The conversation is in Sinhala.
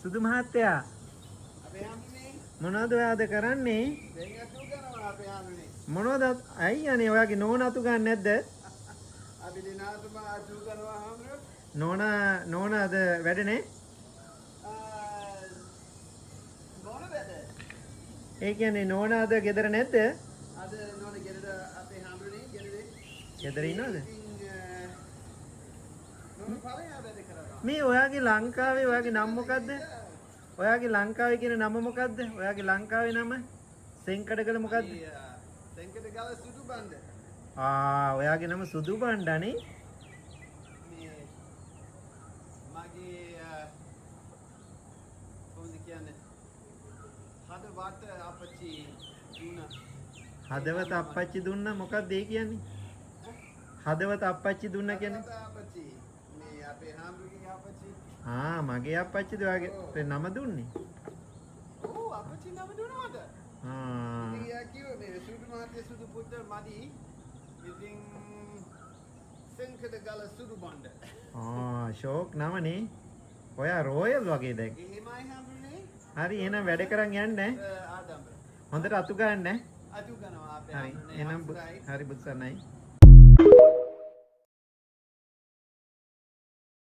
සුදු මහත්තයා අපේ හාමුදුරනේ මොනවද ඔයාද කරන්නේ? දැන් අතු කරනවා අපේ හාමුදුරනේ. මොනවද ඇයි අනේ ඔයාගේ නෝන අතු ගන්න නැද්ද? අපි දිනාතුමා අතු කරනවා හාමුදුරනේ. නෝන අද වැඩනේ? මොන වැඩ? ඒ කියන්නේ නෝන අද ගෙදර නැද්ද? අද නෝන ගෙදර අපේ හාමුදුරනේ ගෙදරේ. ගෙදර ඉන්නවද? නෝන පළවෙනි වැඩ කරනවා. මේ ඔයාගේ ලංකාවේ ඔයාගේ නම මොකද්ද? ඔයාගේ ලංකාවේ කියන නම මොකද්ද? ඔයාගේ ලංකාවේ නම? සෙන්කඩගල මොකද්ද? සෙන්කඩගල සුදු බණ්ඩ. ඔයාගේ නම සුදු බණ්ඩනේ. මේ මගේ කොහොමද කියන්නේ? හදවත අපච්චි දුන්නා. හදවත අප්පච්චි දුන්නා මොකක්ද ඒ කියන්නේ? හදවත අප්පච්චි දුන්නා කියන්නේ? හදවත අපච්චි. මේ අපේ හාමුදුරගේ අපච්චි. මගේ අප්පච්චිද ඔයාගේ නම දුන්නේ? ඔව් අපච්චි නම දුන්නවද? ඉතින් යා කිව්වේ මේ සුදු මහත්තයා සුදු පුත මදි. ඉතින් සෙන්කඩගල සුදු බණ්ඩ. ෂෝක් නමනේ. ඔයා රෝයල් වගේ දැන්. එහෙමයි හම්බුනේ. හරි එහෙනම් වැඩ කරන් යන්න. ආදම්බර. හොඳට අතු ගන්න. අතු ගන්නවා අපේ හරි හම්බුනේ. එහෙනම් හරි බුත්සන්නයි.